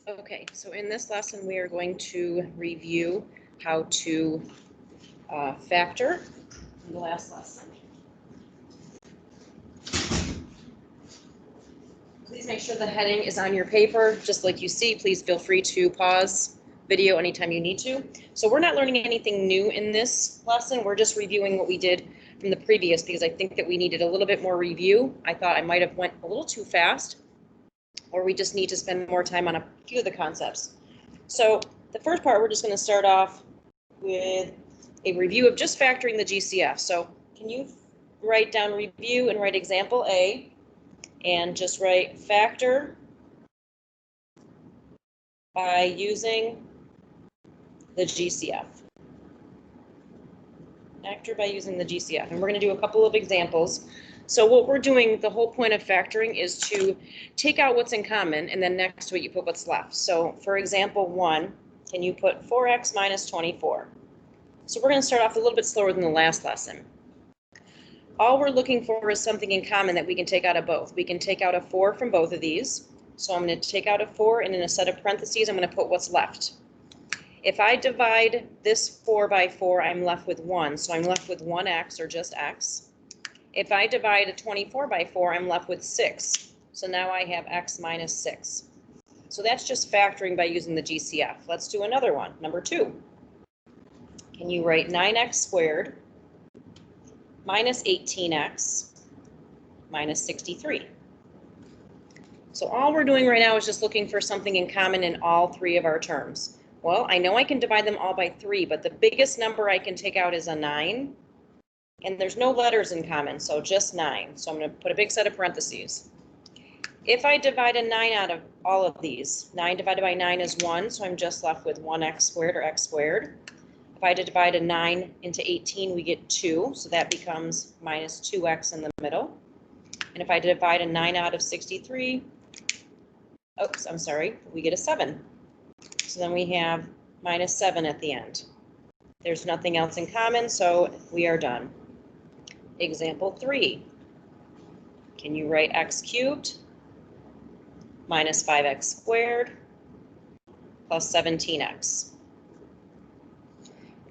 Okay, so in this lesson, we are going to review how to factor in the last lesson. Please make sure the heading is on your paper, just like you see. Please feel free to pause video anytime you need to. So we're not learning anything new in this lesson. We're just reviewing what we did from the previous because I think that we needed a little bit more review. I thought I might have went a little too fast, or we just need to spend more time on a few of the concepts. So the first part, we're just going to start off with a review of just factoring the GCF. So can you write down review and write example A and just write factor by using the GCF. Factor by using the GCF. And we're going to do a couple of examples. So what we're doing, the whole point of factoring is to take out what's in common, and then next to it you put what's left. So for example 1, can you put 4x minus 24? So we're going to start off a little bit slower than the last lesson. All we're looking for is something in common that we can take out of both. We can take out a 4 from both of these. So I'm going to take out a 4, and in a set of parentheses, I'm going to put what's left. If I divide this 4 by 4, I'm left with 1. So I'm left with 1x, or just x. If I divide a 24 by 4, I'm left with 6. So now I have x minus 6. So that's just factoring by using the GCF. Let's do another one, number 2. Can you write 9x squared minus 18x minus 63? So all we're doing right now is just looking for something in common in all 3 of our terms. Well, I know I can divide them all by 3, but the biggest number I can take out is a 9. And there's no letters in common, so just 9. So I'm going to put a big set of parentheses. If I divide a 9 out of all of these, 9 divided by 9 is 1, so I'm just left with 1x squared, or x squared. If I divide a 9 into 18, we get 2, so that becomes minus 2x in the middle. And if I divide a 9 out of 63, oops, I'm sorry, we get a 7. So then we have minus 7 at the end. There's nothing else in common, so we are done. Example 3. Can you write x cubed minus 5x squared plus 17x?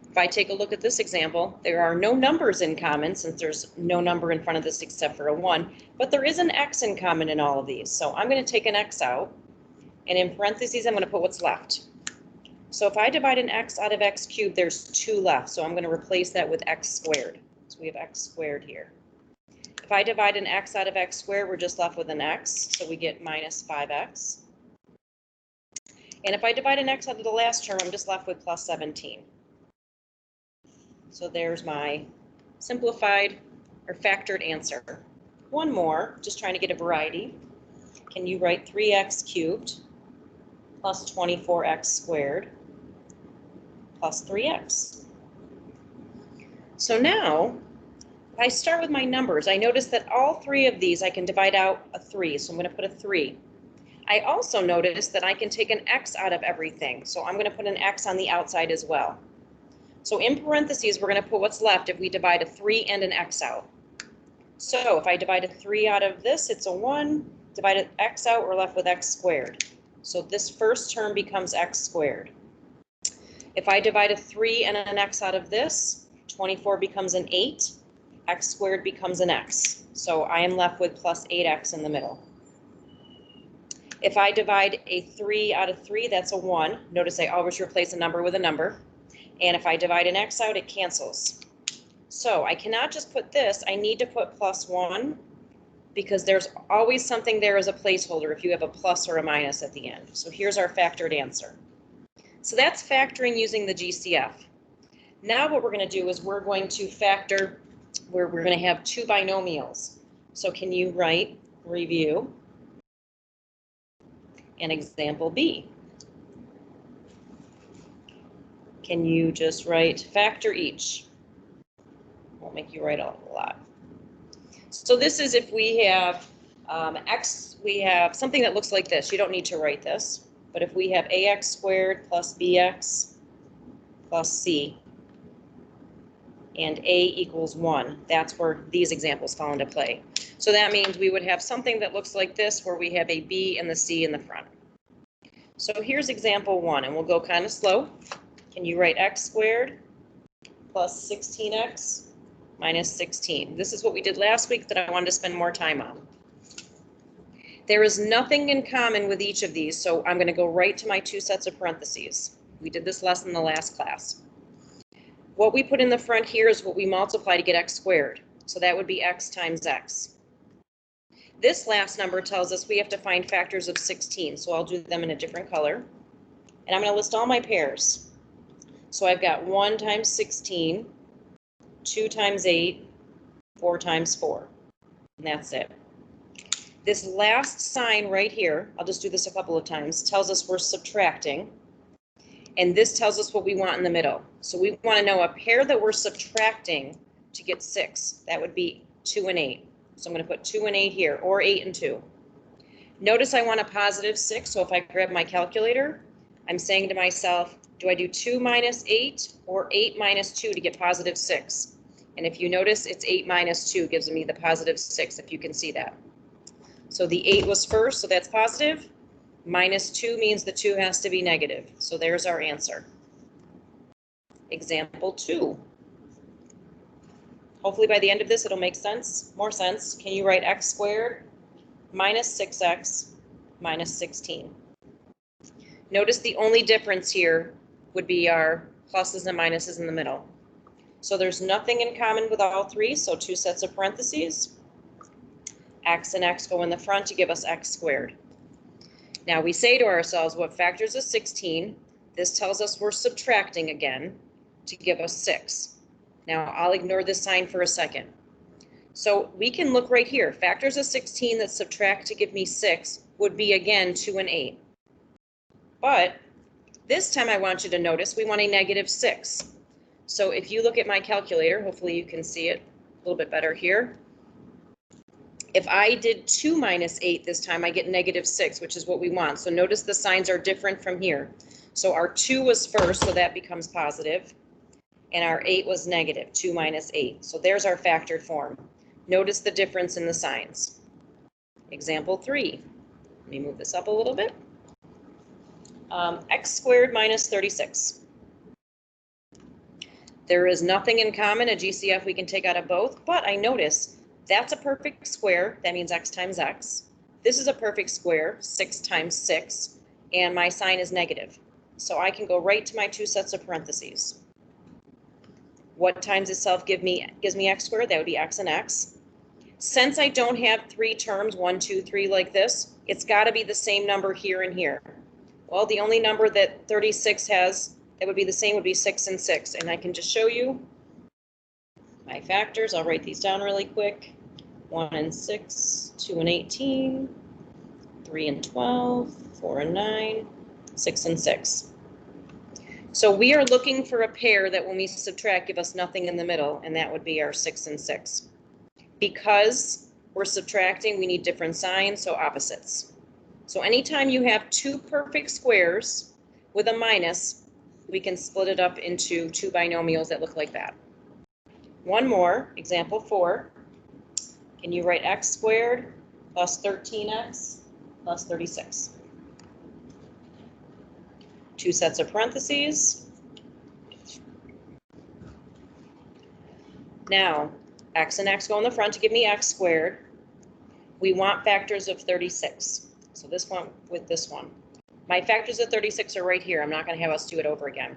If I take a look at this example, there are no numbers in common since there's no number in front of this except for a 1, but there is an x in common in all of these. So I'm going to take an x out, and in parentheses, I'm going to put what's left. So if I divide an x out of x cubed, there's 2 left. So I'm going to replace that with x squared. So we have x squared here. If I divide an x out of x squared, we're just left with an x. So we get minus 5x. And if I divide an x out of the last term, I'm just left with plus 17. So there's my simplified or factored answer. One more, just trying to get a variety. Can you write 3x cubed plus 24x squared plus 3x? So now, if I start with my numbers, I notice that all 3 of these I can divide out a 3, so I'm going to put a 3. I also notice that I can take an x out of everything, so I'm going to put an x on the outside as well. So in parentheses, we're going to put what's left if we divide a 3 and an x out. So if I divide a 3 out of this, it's a 1. Divide an x out, we're left with x squared. So this first term becomes x squared. If I divide a 3 and an x out of this, 24 becomes an 8. X squared becomes an x. So I am left with plus 8x in the middle. If I divide a 3 out of 3, that's a 1. Notice I always replace a number with a number. And if I divide an x out, it cancels. So I cannot just put this. I need to put plus 1 because there's always something there as a placeholder if you have a plus or a minus at the end. So here's our factored answer. So that's factoring using the GCF. Now what we're going to do is we're going to factor where we're going to have 2 binomials. So can you write review and example B? Can you just write factor each? Won't make you write a lot. So this is if we have we have something that looks like this. You don't need to write this. But if we have ax squared plus bx plus c, and a equals 1, that's where these examples fall into play. So that means we would have something that looks like this, where we have a b and the c in the front. So here's example 1, and we'll go kind of slow. Can you write x squared plus 16x minus 16? This is what we did last week that I wanted to spend more time on. There is nothing in common with each of these, so I'm going to go right to my 2 sets of parentheses. We did this lesson in the last class. What we put in the front here is what we multiply to get x squared. So that would be x times x. This last number tells us we have to find factors of 16, so I'll do them in a different color. And I'm going to list all my pairs. So I've got 1 times 16, 2 times 8, 4 times 4. And that's it. This last sign right here, I'll just do this a couple of times, tells us we're subtracting. And this tells us what we want in the middle. So we want to know a pair that we're subtracting to get 6. That would be 2 and 8. So I'm going to put 2 and 8 here, or 8 and 2. Notice I want a positive 6, so if I grab my calculator, I'm saying to myself, do I do 2 minus 8 or 8 minus 2 to get positive 6? And if you notice, it's 8 minus 2 gives me the positive 6, if you can see that. So the 8 was first, so that's positive. Minus 2 means the 2 has to be negative. So there's our answer. Example 2. Hopefully by the end of this, it'll make sense, more sense. Can you write x squared minus 6x minus 16? Notice the only difference here would be our pluses and minuses in the middle. So there's nothing in common with all three, so 2 sets of parentheses. X and x go in the front to give us x squared. Now we say to ourselves, what factors of 16? This tells us we're subtracting again to give us 6. Now I'll ignore this sign for a second. So we can look right here. Factors of 16 that subtract to give me 6 would be again 2 and 8. But this time I want you to notice we want a negative 6. So if you look at my calculator, hopefully you can see it a little bit better here. If I did 2 minus 8 this time, I get negative 6, which is what we want. So notice the signs are different from here. So our 2 was first, so that becomes positive. And our 8 was negative, 2 minus 8. So there's our factored form. Notice the difference in the signs. Example 3. Let me move this up a little bit. X squared minus 36. There is nothing in common, a GCF we can take out of both, but I notice that's a perfect square. That means x times x. This is a perfect square, 6 times 6, and my sign is negative. So I can go right to my 2 sets of parentheses. What times itself gives me x squared? That would be x and x. Since I don't have 3 terms, 1, 2, 3 like this, it's got to be the same number here and here. Well, the only number that 36 has that would be the same would be 6 and 6. And I can just show you my factors. I'll write these down really quick. 1 and 6, 2 and 18, 3 and 12, 4 and 9, 6 and 6. So we are looking for a pair that when we subtract give us nothing in the middle, and that would be our 6 and 6. Because we're subtracting, we need different signs, so opposites. So anytime you have 2 perfect squares with a minus, we can split it up into 2 binomials that look like that. One more, example 4. Can you write x squared plus 13x plus 36? 2 sets of parentheses. Now, x and x go in the front to give me x squared. We want factors of 36. So this one with this one. My factors of 36 are right here. I'm not going to have us do it over again.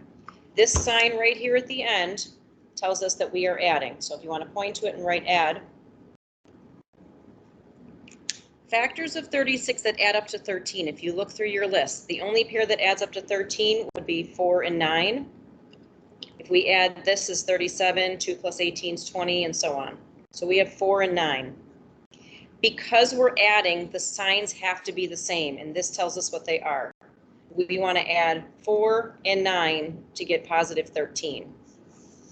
This sign right here at the end tells us that we are adding. So if you want to point to it and write add. Factors of 36 that add up to 13, if you look through your list, the only pair that adds up to 13 would be 4 and 9. If we add this is 37, 2 plus 18 is 20, and so on. So we have 4 and 9. Because we're adding, the signs have to be the same, and this tells us what they are. We want to add 4 and 9 to get positive 13.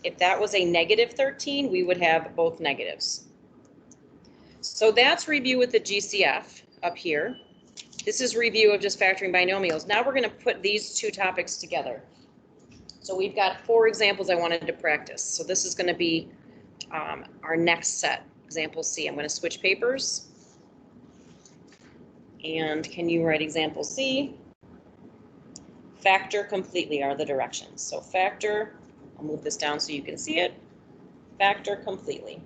If that was a negative 13, we would have both negatives. So that's review with the GCF up here. This is review of just factoring binomials. Now we're going to put these 2 topics together. So we've got 4 examples I wanted to practice. So this is going to be our next set, example C. I'm going to switch papers. And can you write example C? factor completely are the directions. So factor, I'll move this down so you can see it, factor completely.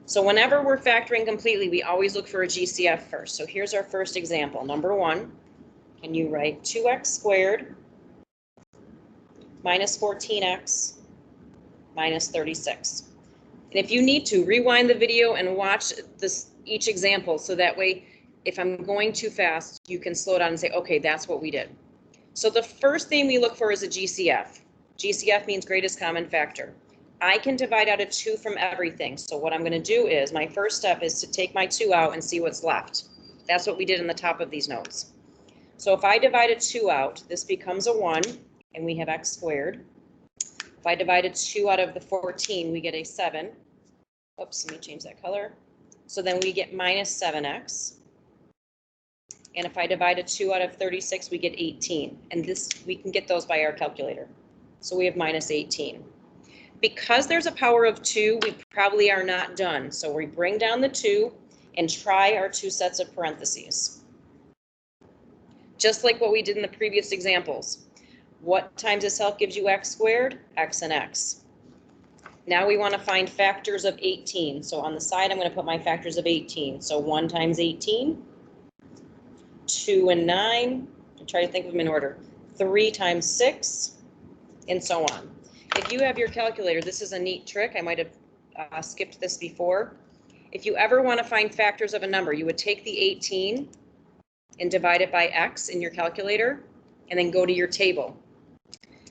So whenever we're factoring completely, we always look for a GCF first. So here's our first example. Number 1, can you write 2x squared minus 14x minus 36? And if you need to, rewind the video and watch each example, so that way, if I'm going too fast, you can slow down and say, okay, that's what we did. So the first thing we look for is a GCF. GCF means greatest common factor. I can divide out a 2 from everything. So what I'm going to do is, my first step is to take my 2 out and see what's left. That's what we did in the top of these notes. So if I divide a 2 out, this becomes a 1, and we have x squared. If I divide a 2 out of the 14, we get a 7. Oops, let me change that color. So then we get minus 7x. And if I divide a 2 out of 36, we get 18. And this, we can get those by our calculator. So we have minus 18. Because there's a power of 2, we probably are not done. So we bring down the 2 and try our 2 sets of parentheses. Just like what we did in the previous examples. What times itself gives you x squared? X and x. Now we want to find factors of 18. So on the side, I'm going to put my factors of 18. So 1 times 18, 2 and 9, I'll try to think of them in order, 3 times 6, and so on. If you have your calculator, this is a neat trick. I might have skipped this before. If you ever want to find factors of a number, you would take the 18 and divide it by x in your calculator, and then go to your table.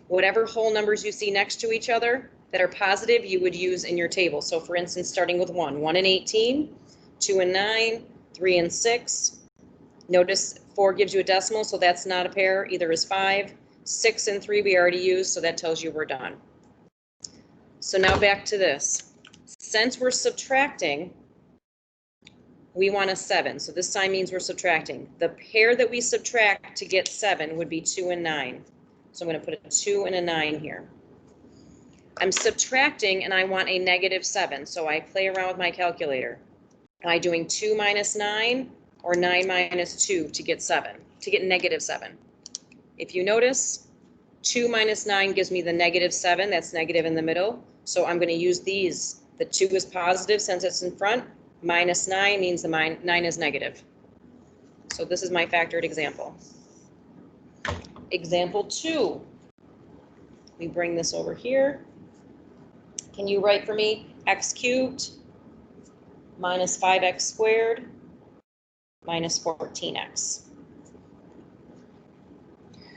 Whatever whole numbers you see next to each other that are positive, you would use in your table. So for instance, starting with 1 and 18, 2 and 9, 3 and 6. Notice 4 gives you a decimal, so that's not a pair, either is 5. 6 and 3 we already used, so that tells you we're done. So now back to this. Since we're subtracting, we want a 7. So this sign means we're subtracting. The pair that we subtract to get 7 would be 2 and 9. So I'm going to put a 2 and a 9 here. I'm subtracting and I want a negative 7. So I play around with my calculator. Am I doing 2 minus 9 or 9 minus 2 to get 7, to get negative 7? If you notice, 2 minus 9 gives me the negative 7. That's negative in the middle. So I'm going to use these. The 2 is positive since it's in front. Minus 9 means the 9 is negative. So this is my factored example. Example 2. We bring this over here. Can you write for me x cubed minus 5x squared minus 14x?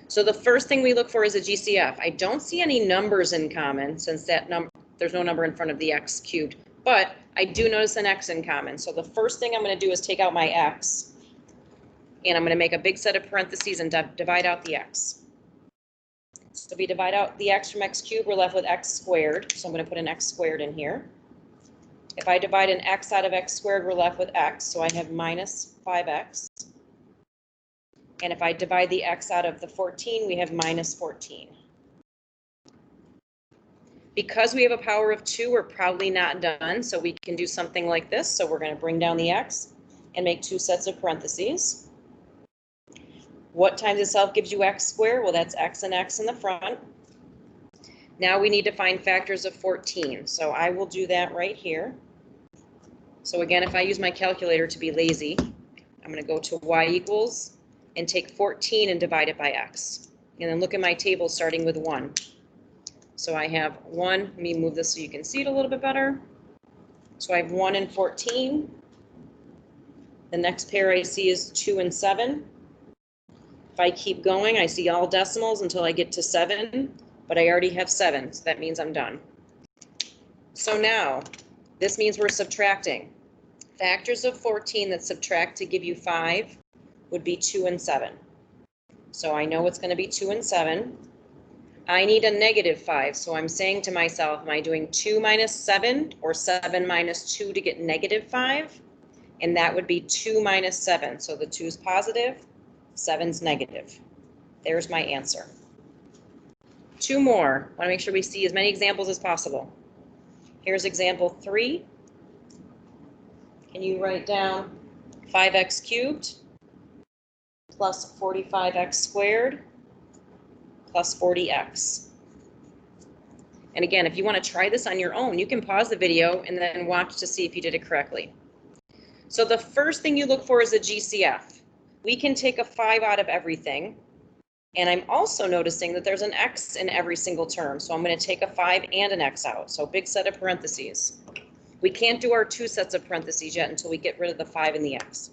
So the first thing we look for is a GCF. I don't see any numbers in common since there's no number in front of the x cubed, but I do notice an x in common. So the first thing I'm going to do is take out my x, and I'm going to make a big set of parentheses and divide out the x. So if we divide out the x from x cubed, we're left with x squared. So I'm going to put an x squared in here. If I divide an x out of x squared, we're left with x. So I have minus 5x. And if I divide the x out of the 14, we have minus 14. Because we have a power of 2, we're probably not done. So we can do something like this. So we're going to bring down the x and make 2 sets of parentheses. What times itself gives you x squared? Well, that's x and x in the front. Now we need to find factors of 14. So I will do that right here. So again, if I use my calculator to be lazy, I'm going to go to y equals and take 14 and divide it by x. And then look at my table starting with 1. So I have 1. Let me move this so you can see it a little bit better. So I have 1 and 14. The next pair I see is 2 and 7. If I keep going, I see all decimals until I get to 7, but I already have 7, so that means I'm done. So now, this means we're subtracting. Factors of 14 that subtract to give you 5 would be 2 and 7. So I know it's going to be 2 and 7. I need a negative 5, so I'm saying to myself, am I doing 2 minus 7 or 7 minus 2 to get negative 5? And that would be 2 minus 7. So the 2 is positive, 7's negative. There's my answer. 2 more. I want to make sure we see as many examples as possible. Here's example 3. Can you write down 5x cubed plus 45x squared plus 40x. And again, if you want to try this on your own, you can pause the video and then watch to see if you did it correctly. So the first thing you look for is a GCF. We can take a 5 out of everything. And I'm also noticing that there's an x in every single term. So I'm going to take a 5 and an x out. So big set of parentheses. We can't do our 2 sets of parentheses yet until we get rid of the 5 and the x.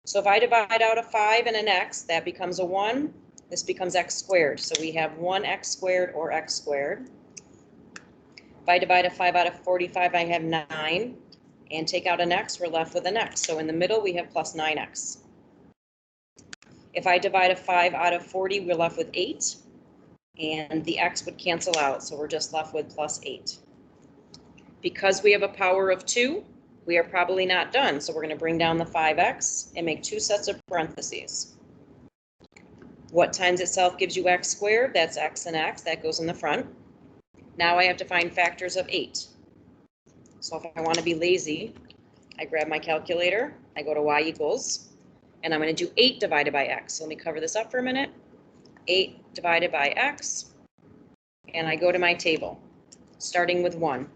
So if I divide out a 5 and an x, that becomes a 1. This becomes x squared. So we have 1x squared or x squared. If I divide a 5 out of 45, I have 9. And take out an x, we're left with an x. So in the middle, we have plus 9x. If I divide a 5 out of 40, we're left with 8. And the x would cancel out, so we're just left with plus 8. Because we have a power of 2, we are probably not done. So we're going to bring down the 5x and make 2 sets of parentheses. What times itself gives you x squared? That's x and x. That goes in the front. Now I have to find factors of 8. So if I want to be lazy, I grab my calculator, I go to y equals, and I'm going to do 8 divided by x. So let me cover this up for a minute. 8 divided by x, and I go to my table, starting with 1.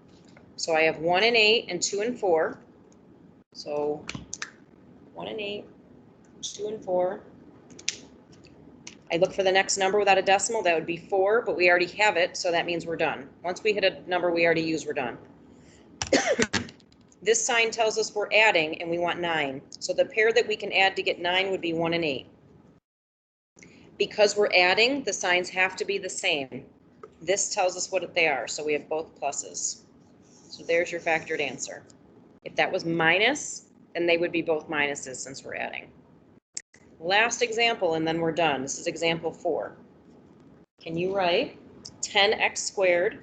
So I have 1 and 8 and 2 and 4. So 1 and 8, 2 and 4. I look for the next number without a decimal. That would be 4, but we already have it, so that means we're done. Once we hit a number we already used, we're done. This sign tells us we're adding, and we want 9. So the pair that we can add to get 9 would be 1 and 8. Because we're adding, the signs have to be the same. This tells us what they are, so we have both pluses. So there's your factored answer. If that was minus, then they would be both minuses since we're adding. Last example, and then we're done. This is example 4. Can you write 10x squared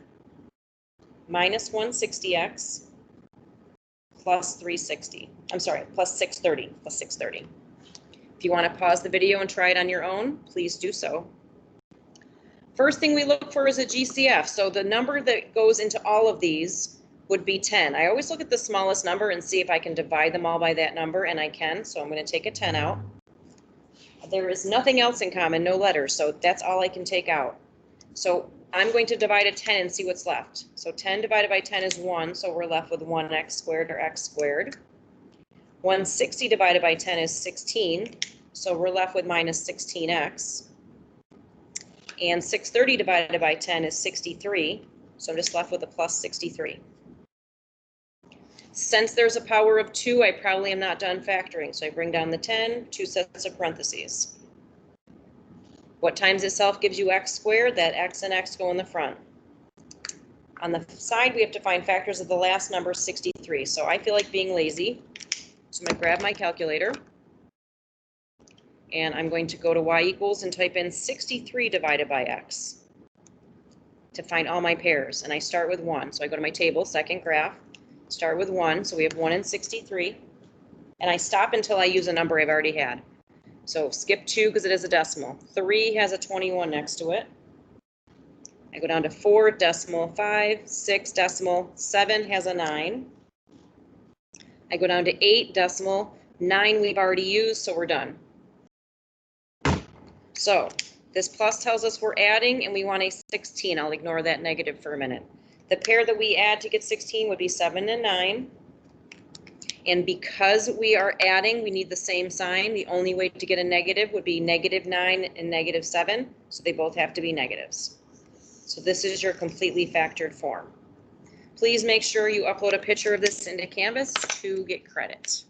minus 160x plus 360? I'm sorry, plus 630, plus 630. If you want to pause the video and try it on your own, please do so. First thing we look for is a GCF. So the number that goes into all of these would be 10. I always look at the smallest number and see if I can divide them all by that number, and I can. So I'm going to take a 10 out. There is nothing else in common, no letters, so that's all I can take out. So I'm going to divide a 10 and see what's left. So 10 divided by 10 is 1, so we're left with 1x squared or x squared. 160 divided by 10 is 16, so we're left with minus 16x. And 630 divided by 10 is 63, so I'm just left with a plus 63. Since there's a power of 2, I probably am not done factoring, so I bring down the 10, 2 sets of parentheses. What times itself gives you x squared? That x and x go in the front. On the side, we have to find factors of the last number, 63. So I feel like being lazy. So I'm going to grab my calculator. And I'm going to go to y equals and type in 63 divided by x to find all my pairs. And I start with 1. So I go to my table, second graph, start with 1. So we have 1 and 63. And I stop until I use a number I've already had. So skip 2 because it is a decimal. 3 has a 21 next to it. I go down to 4 decimal, 5, 6 decimal, 7 has a 9. I go down to 8 decimal, 9 we've already used, so we're done. So this plus tells us we're adding and we want a 16. I'll ignore that negative for a minute. The pair that we add to get 16 would be 7 and 9. And because we are adding, we need the same sign. The only way to get a negative would be negative 9 and negative 7. So they both have to be negatives. So this is your completely factored form. Please make sure you upload a picture of this into Canvas to get credit.